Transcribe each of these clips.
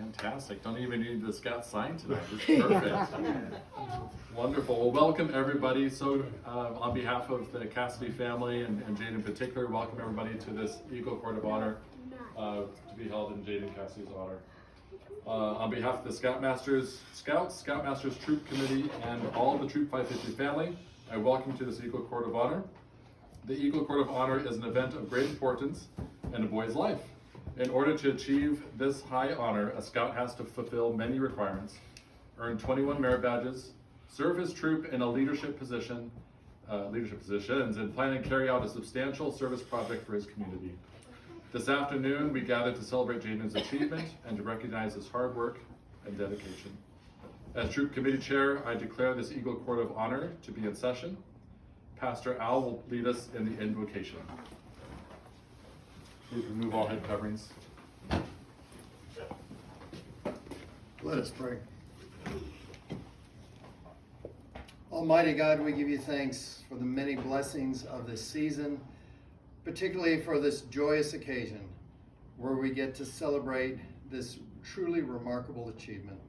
Fantastic. Don't even need the Scout sign tonight. It's perfect. Wonderful. Well, welcome everybody. So on behalf of the Cassidy family and Jaden in particular, welcome everybody to this Eagle Court of Honor to be held in Jaden Cassidy's honor. On behalf of the Scoutmasters Troop Committee and all of the Troop 550 family, I welcome you to this Eagle Court of Honor. The Eagle Court of Honor is an event of great importance in a boy's life. In order to achieve this high honor, a Scout has to fulfill many requirements, earn 21 merit badges, serve his troop in a leadership positions, and plan and carry out a substantial service project for his community. This afternoon, we gathered to celebrate Jaden's achievement and to recognize his hard work and dedication. As Troop Committee Chair, I declare this Eagle Court of Honor to be in session. Pastor Al will lead us in the invocation. Please remove all head coverings. Let us pray. Almighty God, we give you thanks for the many blessings of this season, particularly for this joyous occasion where we get to celebrate this truly remarkable achievement.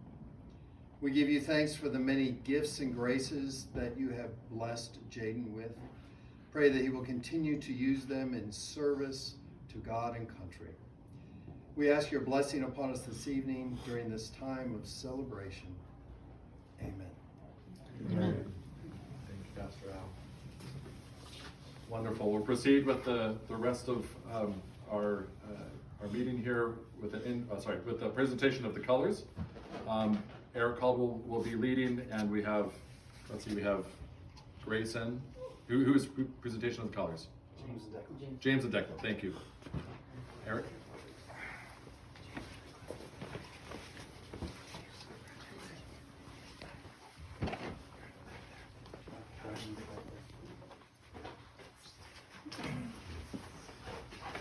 We give you thanks for the many gifts and graces that you have blessed Jaden with. Pray that he will continue to use them in service to God and country. We ask your blessing upon us this evening during this time of celebration. Amen. Amen. Thank you, Pastor Al. Wonderful. We'll proceed with the rest of our meeting here with the presentation of the colors. Eric Caldwell will be leading, and we have Grayson. Who's presentation of the colors? James and Declan. Thank you. Eric?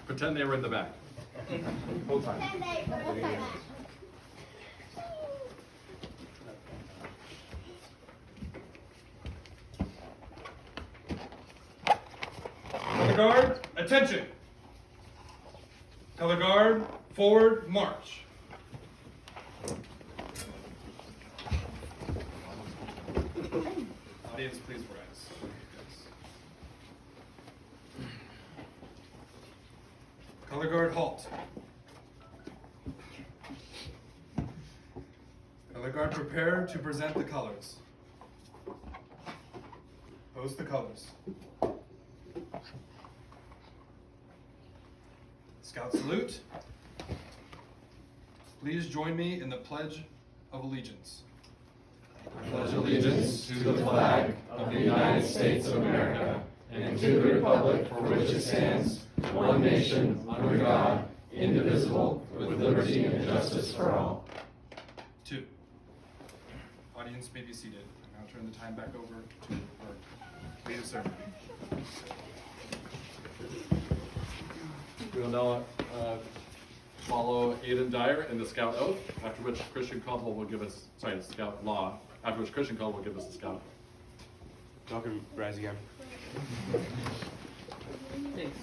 Pretend they were in the back. Hold time. Color guard, attention. Color guard, forward, march. Audience, please rise. Yes. Color guard, halt. Color guard, prepare to present the colors. Post the colors. Scout salute. Please join me in the Pledge of Allegiance. I pledge allegiance to the flag of the United States of America and to the republic for which it stands, one nation, under God, indivisible, with liberty and justice for all. 2. Audience may be seated. I'll now turn the time back over to our lead of ceremony. We will now follow Aiden Dyer in the Scout Oath, after which Christian Caldwell will give us, the Scout Law, after which Christian Caldwell will give us the Scout. Welcome, rise again. Thanks.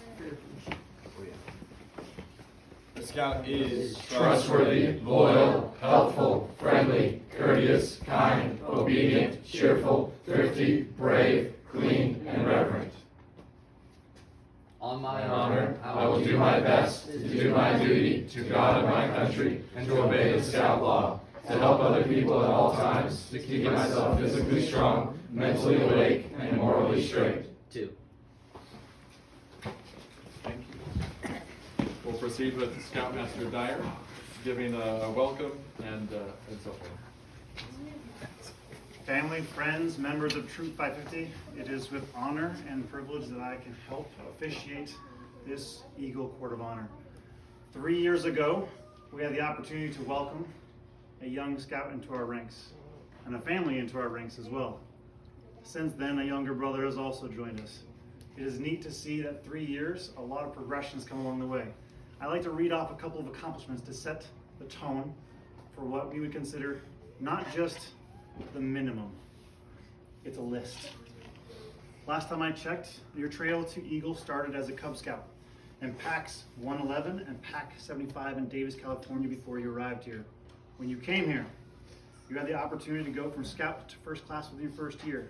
The Scout is Trustworthy, loyal, helpful, friendly, courteous, kind, obedient, cheerful, thrifty, brave, clean, and reverent. On my honor, I will do my best to do my duty to God and my country and to obey the Scout Law, to help other people at all times, to keep myself physically strong, mentally awake, and morally straight. 2. Thank you. We'll proceed with Scoutmaster Dyer, giving a welcome and so forth. Family, friends, members of Troop 550, it is with honor and privilege that I can help officiate this Eagle Court of Honor. 3 years ago, we had the opportunity to welcome a young Scout into our ranks and a family into our ranks as well. Since then, a younger brother has also joined us. It is neat to see that 3 years, a lot of progression has come along the way. I like to read off a couple of accomplishments to set the tone for what we would consider not just the minimum. It's a list. Last time I checked, your trail to Eagle started as a Cub Scout in Packs 111 and Pack 75 in Davis, California before you arrived here. When you came here, you had the opportunity to go from scout to first class within your first year.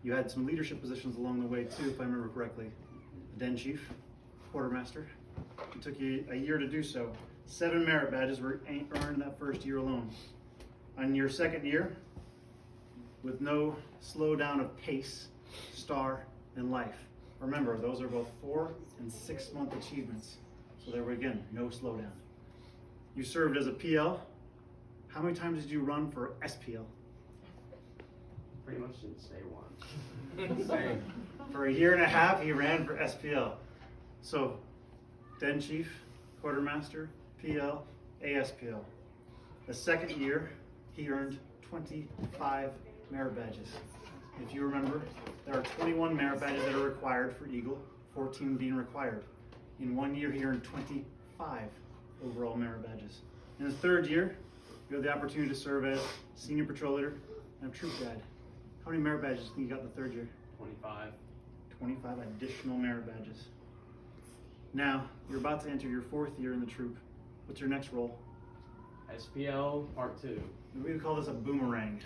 You had some leadership positions along the way too, if I remember correctly. The den chief, quartermaster. It took you a year to do so. 7 merit badges were earned in that first year alone. On your second year, with no slowdown of pace, star, and life. Remember, those are both 4 and 6 month achievements. So there were again, no slowdown. You served as a PL. How many times did you run for SPL? Pretty much didn't say one. Same. For a year and a half, he ran for SPL. So, den chief, quartermaster, PL, ASPL. The second year, he earned 25 merit badges. If you remember, there are 21 merit badges that are required for Eagle, 14 being required. In 1 year, he earned 25 overall merit badges. In his third year, you had the opportunity to serve as senior patrol leader and a troop guide. How many merit badges do you think you got in the third year? 25. 25 additional merit badges. Now, you're about to enter your 4th year in the troop. What's your next role? SPL Part 2. We would call this a boomerang.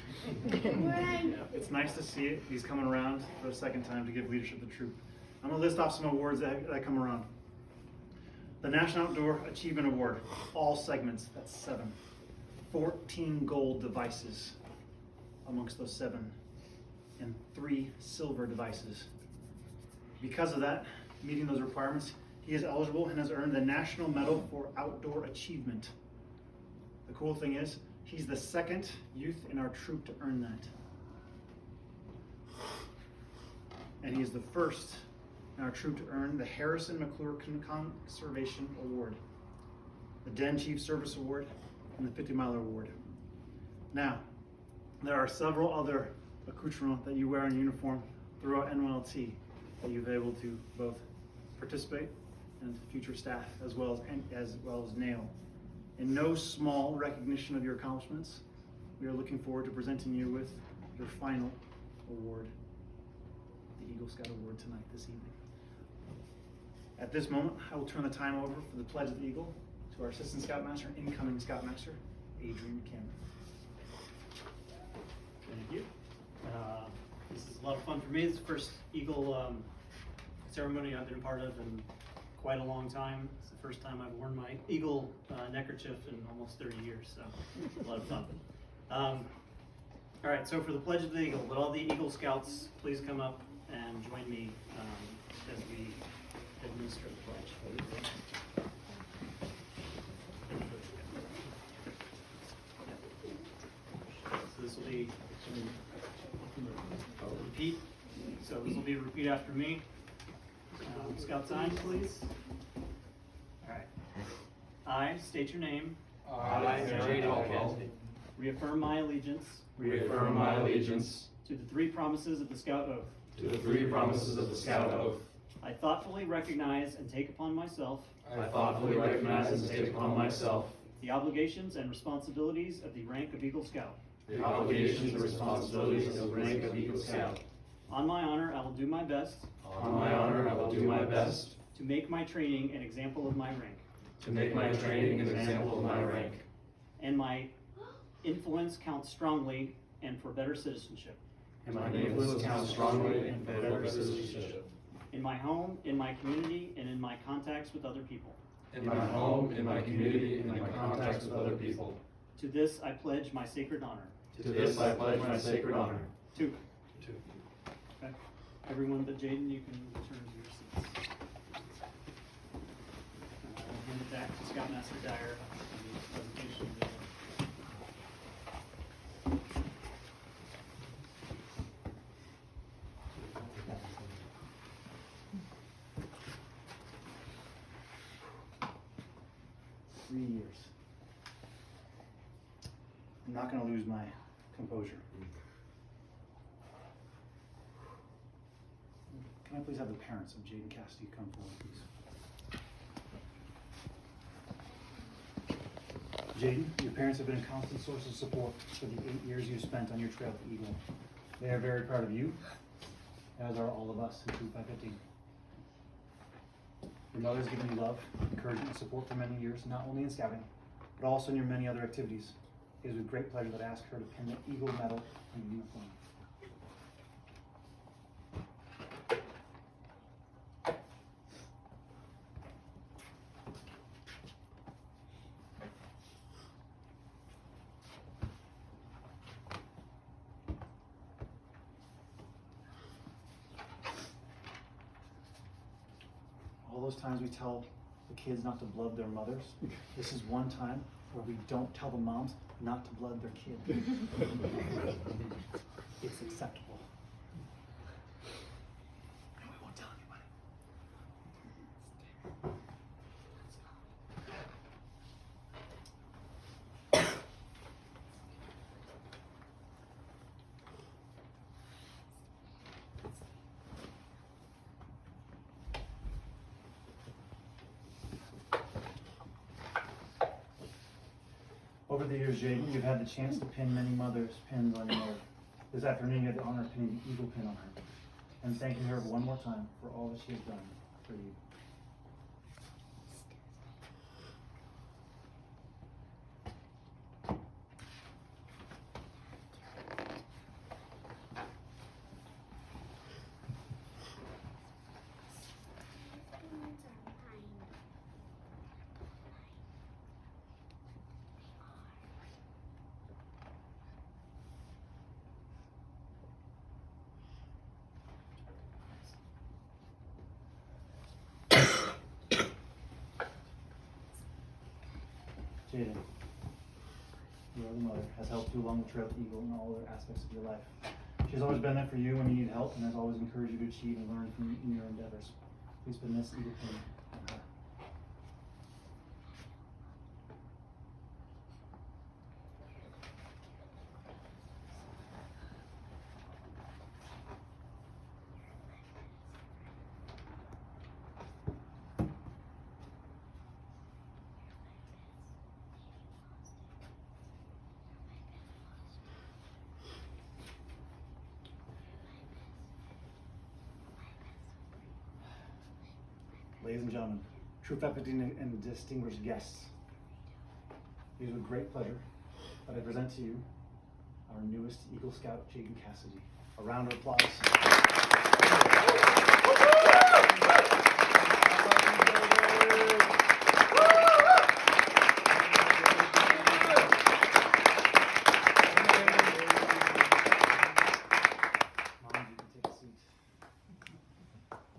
It's nice to see it. He's coming around for a second time to give leadership to the troop. I'm going to list off some awards that come around. The National Outdoor Achievement Award, all segments, that's 7. 14 gold devices amongst those 7, and 3 silver devices. Because of that, meeting those requirements, he is eligible and has earned the National Medal for Outdoor Achievement. The cool thing is, he's the 2nd youth in our troop to earn that. And he is the 1st in our troop to earn the Harrison McClure Conservation Award, the Den Chief Service Award, and the 50 Miler Award. Now, there are several other accoutrements that you wear in uniform throughout NYLT that you've been able to both participate and future staff as well as nail. In no small recognition of your accomplishments, we are looking forward to presenting you with your final award, the Eagle Scout Award tonight, this evening. At this moment, I will turn the time over for the Pledge of the Eagle to our Assistant Scoutmaster, incoming Scoutmaster, Adrian Cameron. Thank you. This is a lot of fun for me. It's the first Eagle ceremony I've been part of in quite a long time. It's the first time I've worn my Eagle neckerchief in almost 30 years, so a lot of fun. All right, so for the Pledge of the Eagle, would all the Eagle Scouts please come up and join me as we administer the pledge. So this will be repeat. So this will be repeat after me. Scout sign, please. All right. I state your name. I, Jaden, Reaffirm my allegiance reaffirm my allegiance to the 3 promises of the Scout Oath. to the 3 promises of the Scout Oath. I thoughtfully recognize and take upon myself I thoughtfully recognize and take upon myself the obligations and responsibilities of the rank of Eagle Scout. the obligations and responsibilities of the rank of Eagle Scout. On my honor, I will do my best On my honor, I will do my best to make my training an example of my rank, to make my training an example of my rank, and my influence count strongly and for better citizenship. and my influence counts strongly and for better citizenship. In my home, in my community, and in my contacts with other people. In my home, in my community, and in my contacts with other people. To this I pledge my sacred honor. To this I pledge my sacred honor. Two. Okay. Everyone but Jaden, you can return to your seats. I'll hand it back to Scoutmaster Dyer for the presentation of the 3 years. I'm not going to lose my composure. Can I please have the parents of Jaden Cassidy come forward, please? Jaden, your parents have been a constant source of support for the 8 years you spent on your trail to Eagle. They are very proud of you, as are all of us in Troop 550. Your mother's given you love, encouragement, and support for many years, not only in scouting, but also in your many other activities. It is with great pleasure that I ask her to pin the Eagle Medal on your uniform. All those times we tell the kids not to blood their mothers, this is one time where we don't tell the moms not to blood their kid. It's acceptable. And we won't tell anybody. Over the years, Jaden, you've had the chance to pin many mothers' pins on your mother. This afternoon, you had the honor of pinning the Eagle pin on her. And thanking her one more time for all that she has done for you. Jaden, your other mother has helped you along the trail with Eagle in all other aspects of your life. She's always been there for you when you need help and has always encouraged you to achieve and learn from you in your endeavors. Please pin this Eagle pin on her. Ladies and gentlemen, true faculty and distinguished guests, it is with great pleasure that I present to you our newest Eagle Scout, Jaden Cassidy. A round of applause. Mom, you can take a seat.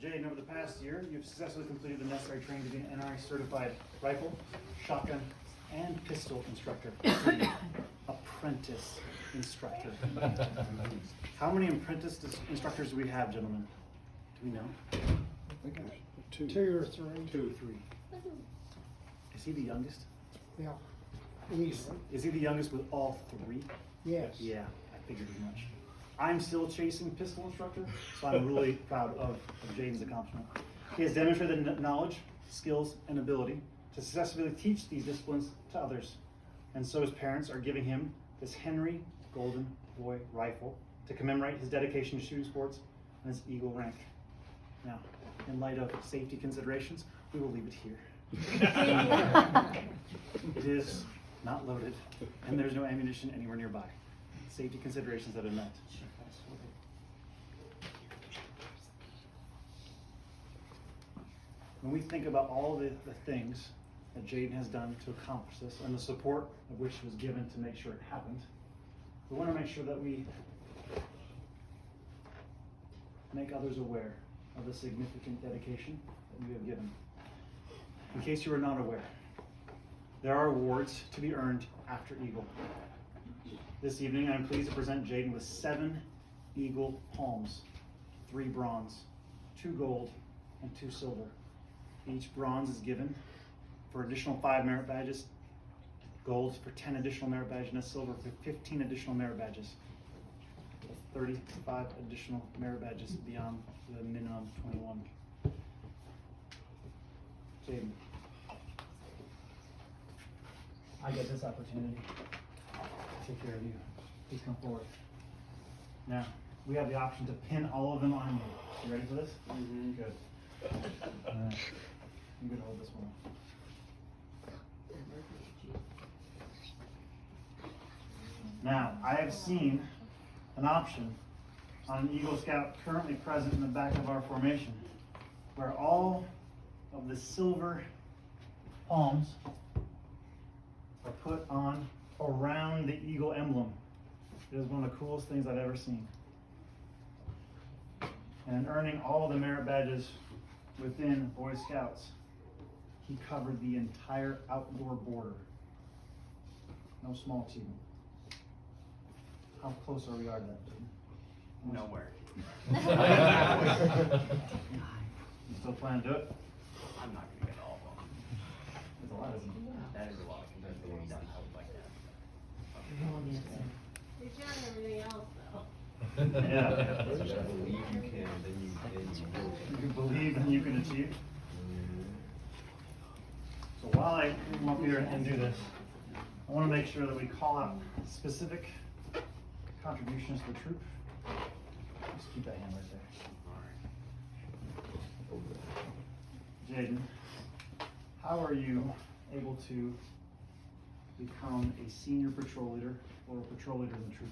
Jaden, over the past year, you've successfully completed the necessary training to be an NRA certified rifle, shotgun, and pistol instructor. Apprentice instructor. How many apprentice instructors do we have, gentlemen? Do we know? I think it's two or three. Two, three. Is he the youngest? Yeah. He's, Is he the youngest with all three? yes. Yeah, I figured as much. I'm still chasing pistol instructor, so I'm really proud of Jaden's accomplishment. He has demonstrated knowledge, skills, and ability to successfully teach these disciplines to others. And so his parents are giving him this Henry Golden Boy rifle to commemorate his dedication to shooting sports and his Eagle rank. Now, in light of safety considerations, we will leave it here. It is not loaded, and there's no ammunition anywhere nearby. Safety considerations have been met. When we think about all the things that Jaden has done to accomplish this and the support of which was given to make sure it happened, we want to make sure that we make others aware of the significant dedication that you have given. In case you are not aware, there are awards to be earned after Eagle. This evening, I'm pleased to present Jaden with 7 Eagle palms, 3 bronze, 2 gold, and 2 silver. Each bronze is given for additional 5 merit badges, gold for 10 additional merit badges, and a silver for 15 additional merit badges. 35 additional merit badges beyond the minimum 21. Jaden, I get this opportunity to take care of you. Please come forward. Now, we have the option to pin all of them on you. You ready for this? Mm-hmm. Good. All right. I'm going to hold this one. Now, I have seen an option on an Eagle Scout currently present in the back of our formation, where all of the silver palms are put on around the eagle emblem. It is one of the coolest things I've ever seen. And in earning all the merit badges within Boy Scouts, he covered the entire outdoor border. No small achievement. How close are we to that, Jaden? Nowhere. You still plan to do it? I'm not gonna get all of them. It's a lot, isn't it? That is a lot compared to what we've done. I would like that. You're trying everything else though. Yeah. If you believe you can, then you will. If you believe, then you can achieve. So while I come up here and do this, I want to make sure that we call out specific contributions to the troop. Just keep that hand right there. Jaden, how are you able to become a senior patrol leader or a patrol leader in the troop?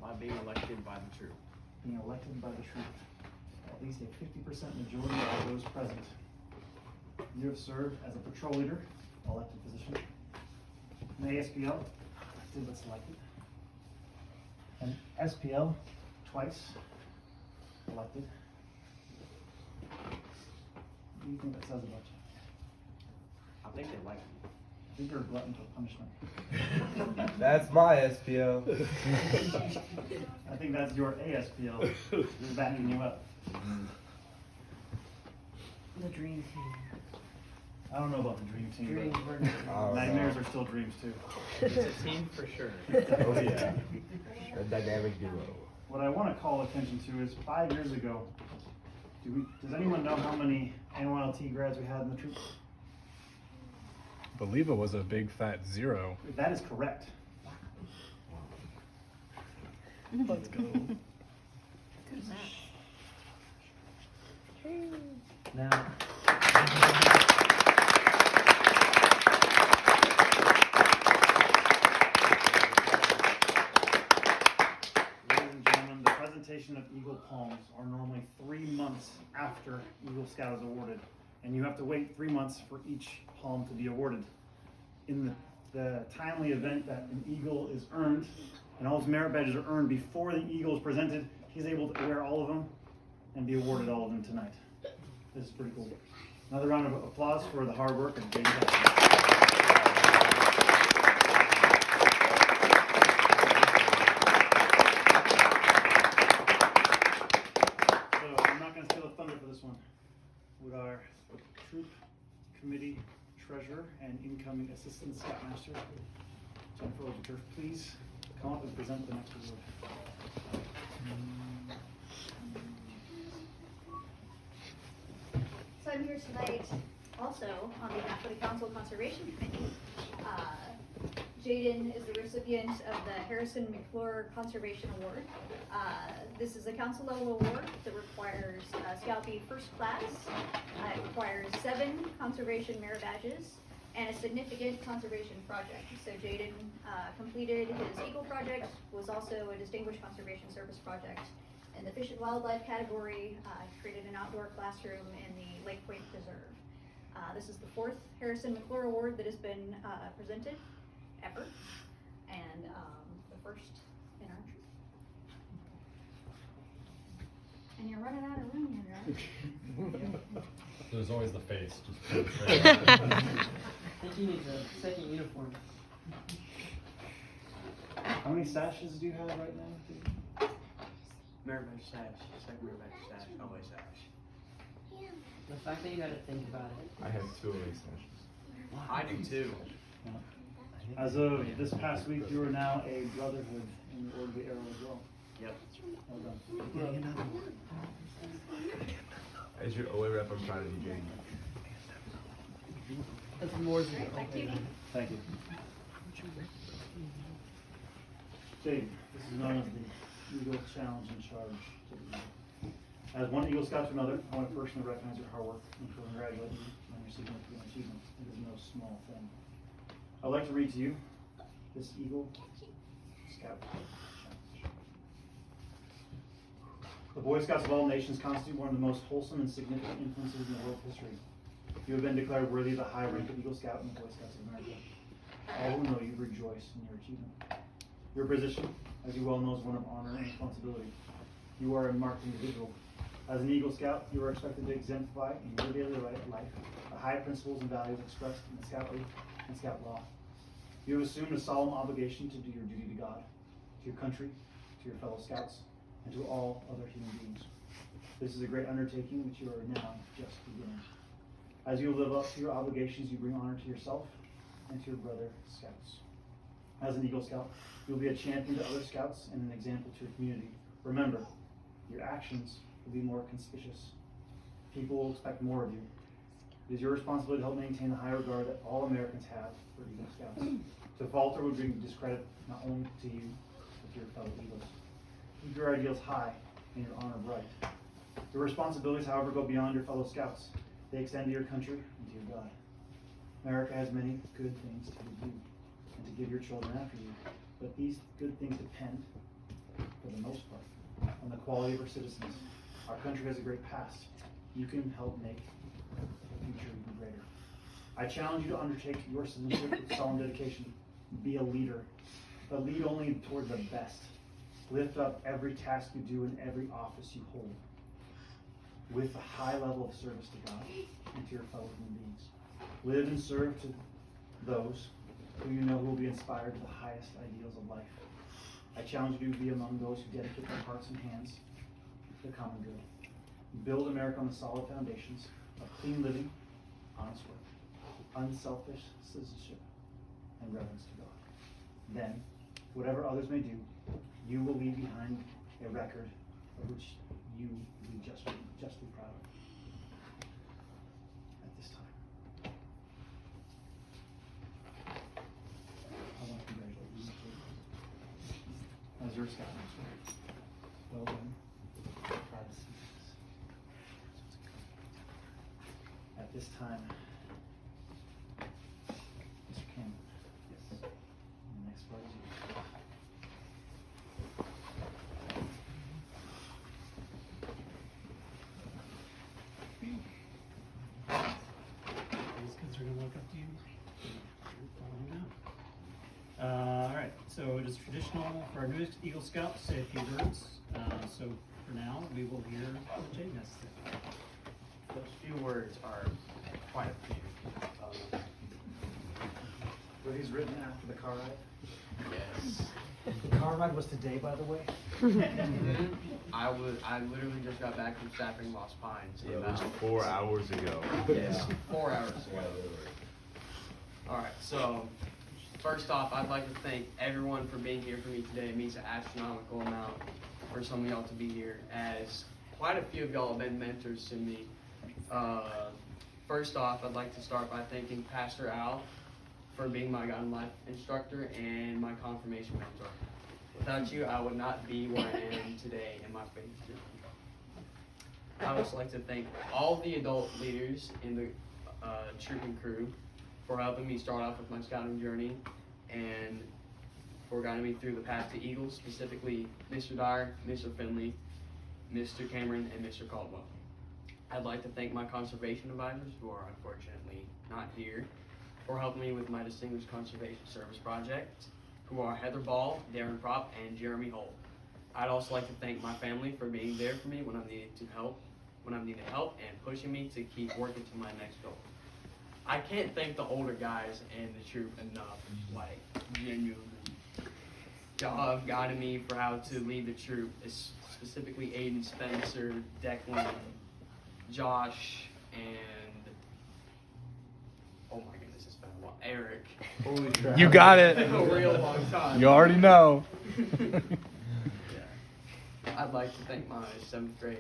By being elected by the troop. Being elected by the troop, at least a 50% majority of those present. You have served as a patrol leader, elected position, an ASPL, elected but selected, an SPL, twice, elected. What do you think that says about you? I think they like me. I think you're a glutton for punishment. That's my SPO. I think that's your ASPL who's backing you up. The dream team. I don't know about the dream team, Dreams but were nightmares are still dreams too. It's a team for sure. Oh yeah. A dynamic duo. What I want to call attention to is 5 years ago, does anyone know how many NYLT grads we had in the troop? I believe it was a big fat 0. That is correct. Let's go. Now, ladies and gentlemen, the presentation of Eagle Palms are normally 3 months after Eagle Scout is awarded, and you have to wait 3 months for each palm to be awarded. In the timely event that an Eagle is earned, and all his merit badges are earned before the Eagle is presented, he's able to wear all of them and be awarded all of them tonight. This is pretty cool. Another round of applause for the hard work of Jaden. So I'm not going to steal the thunder for this one. Would our troop committee treasurer and incoming assistant scoutmaster, Jennifer Overturf, please come up and present the next award. So I'm here tonight also on behalf of the Council Conservation Committee. Jaden is the recipient of the Harrison McClure Conservation Award. This is a council level award that requires Scout B first class. It requires 7 conservation merit badges and a significant conservation project. So Jaden completed his Eagle project, was also a distinguished conservation service project. In the Fish and Wildlife category, created an outdoor classroom in the Lake Point Preserve. This is the 4th Harrison McClure Award that has been presented ever, and the first in our troop. And you're running out of room here, right? There's always the face. I think he needs a second uniform. How many sashes do you have right now? Merit badge sash, second merit badge sash, always sash. The fact that you gotta think about it. I have 2 away sessions. I do too. As of this past week, you are now a brotherhood in the Order of the Arrow as well. Yep. Well done. As your OA rep, I'm proud of you, Jaden. That's more than Thank you. Jade, this is known as the Eagle Challenge and Charge. As one Eagle Scout to another, I want to personally recognize your hard work and congratulate you on your significant achievement. It is no small thing. I'd like to read to you this Eagle Scout. The Boy Scouts of all nations constitute one of the most wholesome and significant influences in the world's history. You have been declared worthy of the high rank of Eagle Scout in the Boy Scouts of America. All who know you rejoice in your achievement. Your position, as you well know, is one of honor and responsibility. You are a marked individual. As an Eagle Scout, you are expected to exemplify in your daily life the high principles and values expressed in the Scout Oath and Scout Law. You have assumed a solemn obligation to do your duty to God, to your country, to your fellow Scouts, and to all other human beings. This is a great undertaking which you are now just beginning. As you live up to your obligations, you bring honor to yourself and to your brother Scouts. As an Eagle Scout, you'll be a champion to other Scouts and an example to your community. Remember, your actions will be more conspicuous. People will expect more of you. It is your responsibility to help maintain the high regard that all Americans have for Eagle Scouts. To falter would bring discredit not only to you, but to your fellow Eagles. Keep your ideals high and your honor bright. Your responsibilities, however, go beyond your fellow Scouts. They extend to your country and to your God. America has many good things to give you and to give your children after you, but these good things depend, for the most part, on the quality of our citizens. Our country has a great past. You can help make the future even greater. I challenge you to undertake your citizenship with solemn dedication. Be a leader, but lead only toward the best. Lift up every task you do and every office you hold with a high level of service to God and to your fellow human beings. Live and serve to those who you know who will be inspired to the highest ideals of life. I challenge you to be among those who dedicate their hearts and hands to the common good. Build America on the solid foundations of clean living, honest work, unselfish citizenship, and reverence to God. Then, whatever others may do, you will leave behind a record of which you will be justly proud of. At this time, I want to congratulate you as your Scout Master. Well done. Proud to see this. At this time, Mr. Cameron. Yes. And the next part is yours. These kids are gonna look up to you. All right, so it is traditional for our newest Eagle Scout to say a few words. So for now, we will hear what Jaden has to say. Those few words are quite a few. Were these written after the car ride? Yes. The car ride was today, by the way. I literally just got back from staffing Lost Pines. It was 4 hours ago. Yes, 4 hours ago. Alright, so first off, I'd like to thank everyone for being here for me today. It means an astronomical amount for some of y'all to be here, as quite a few of y'all have been mentors to me. First off, I'd like to start by thanking Pastor Al for being my God and Life instructor and my confirmation mentor. Without you, I would not be where I am today in my faith journey. I would also like to thank all the adult leaders in the troop and crew for helping me start off with my scouting journey and for guiding me through the path to Eagles, specifically Mr. Dyer, Mr. Finley, Mr. Cameron, and Mr. Caldwell. I'd like to thank my conservation advisors, who are unfortunately not here, for helping me with my Distinguished Conservation Service project, who are Heather Ball, Darren Prop, and Jeremy Holt. I'd also like to thank my family for being there for me when I needed help, and pushing me to keep working to my next goal. I can't thank the older guys in the troop enough, like, genuinely. Y'all have guided me for how to lead the troop, specifically Aiden, Spencer, Declan, Josh, and oh my goodness, it's been a while. Eric. Holy crap. You got it. A real long time. You already know. Yeah. I'd like to thank my 7th grade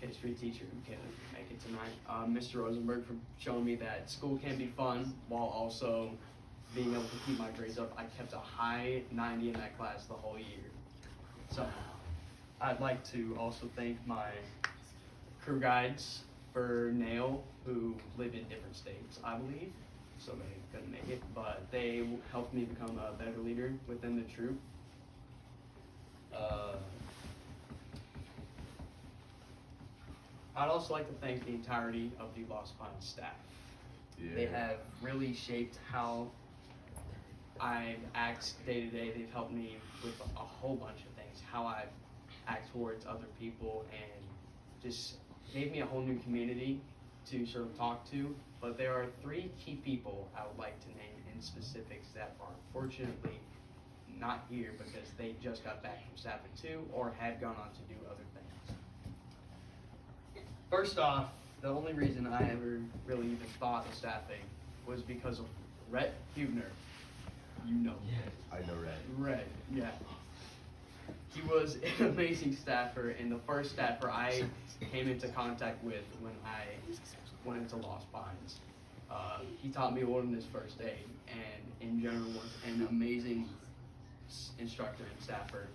history teacher who couldn't make it tonight, Mr. Rosenberg, for showing me that school can be fun while also being able to keep my grades up. I kept a high 90 in that class the whole year. So I'd like to also thank my crew guides for Nail, who live in different states, I believe, so they couldn't make it, but they helped me become a better leader within the troop. I'd also like to thank the entirety of the Lost Pines staff. They have really shaped how I act day to day. They've helped me with a whole bunch of things, how I act towards other people, and just gave me a whole new community to sort of talk to. But there are 3 key people I would like to name in specifics that are unfortunately not here because they just got back from staffing 2 or had gone on to do other things. First off, the only reason I ever really even thought of staffing was because of Rhett Hubner. You know. I know Red. Rhett, yeah. He was an amazing staffer and the first staffer I came into contact with when I went into Lost Pines. He taught me wilderness first aid and in general was an amazing instructor and staffer.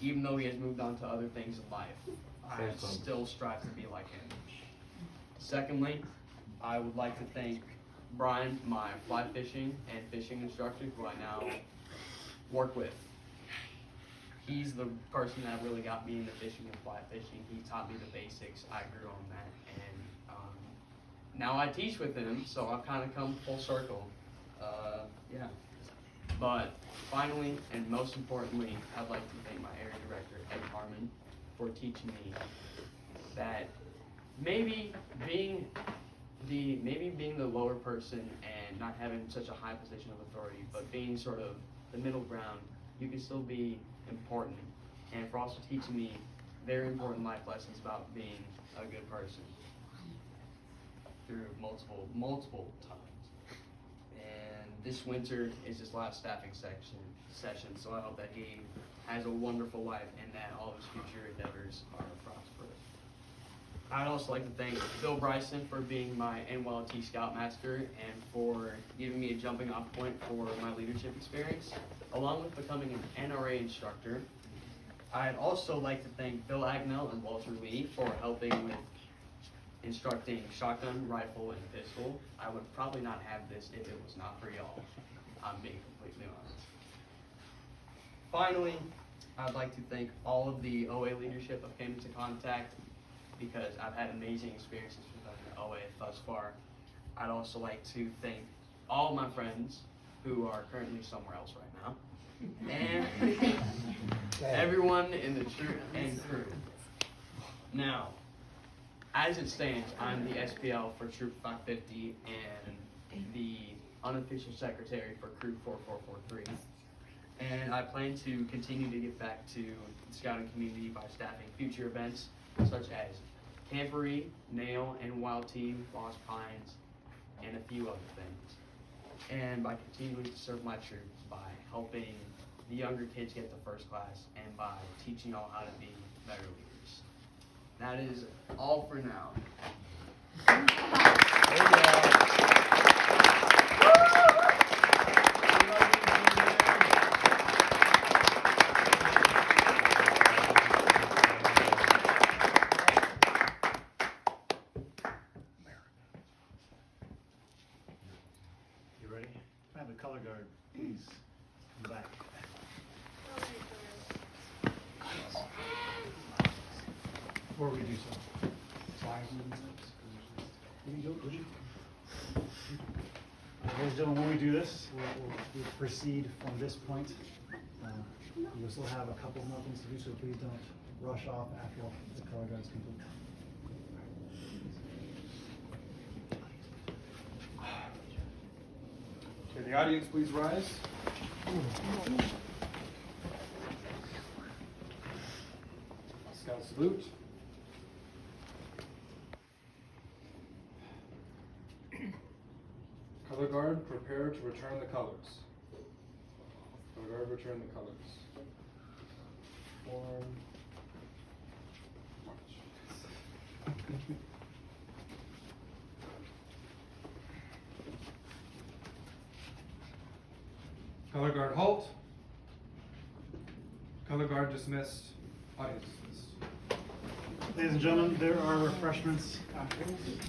Even though he has moved on to other things in life, I still strive to be like him. Secondly, I would like to thank Brian, my fly fishing and fishing instructor, who I now work with. He's the person that really got me into fishing and fly fishing. He taught me the basics. I grew on that, and now I teach with him, so I've kind of come full circle. Yeah. But finally, and most importantly, I'd like to thank my area director, Ed Harmon, for teaching me that maybe being the lower person and not having such a high position of authority, but being sort of the middle ground, you can still be important. And for also teaching me very important life lessons about being a good person through multiple times. And this winter is his last staffing session, so I hope that he has a wonderful life and that all of his future endeavors are prosperous. I'd also like to thank Bill Bryson for being my NYLT Scoutmaster and for giving me a jumping off point for my leadership experience, along with becoming an NRA instructor. I'd also like to thank Bill Agnell and Walter Lee for helping with instructing shotgun, rifle, and pistol. I would probably not have this if it was not for y'all. I'm being completely honest. Finally, I'd like to thank all of the OA leadership I've came into contact because I've had amazing experiences with the OA thus far. I'd also like to thank all my friends who are currently somewhere else right now, and everyone in the troop and crew. Now, as it stands, I'm the SPL for Troop 550 and the unofficial secretary for Crew 4443. And I plan to continue to give back to the scouting community by staffing future events such as Camporee, Nail, and Wild Team, Lost Pines, and a few other things. And by continuing to serve my troops by helping the younger kids get to first class and by teaching y'all how to be better leaders. That is all for now. You ready? I have a color guard, please. Come back. Before we do so, ladies and gentlemen, when we do this, we'll proceed from this point. You'll still have a couple more things to do, so please don't rush off after the color guard's complete. Okay, the audience, please rise. Scout salute. Color guard, prepare to return the colors. Color guard, return the colors. Form. March. Color guard halt. Color guard dismissed. Audience dismissed. Ladies and gentlemen, there are refreshments afterwards.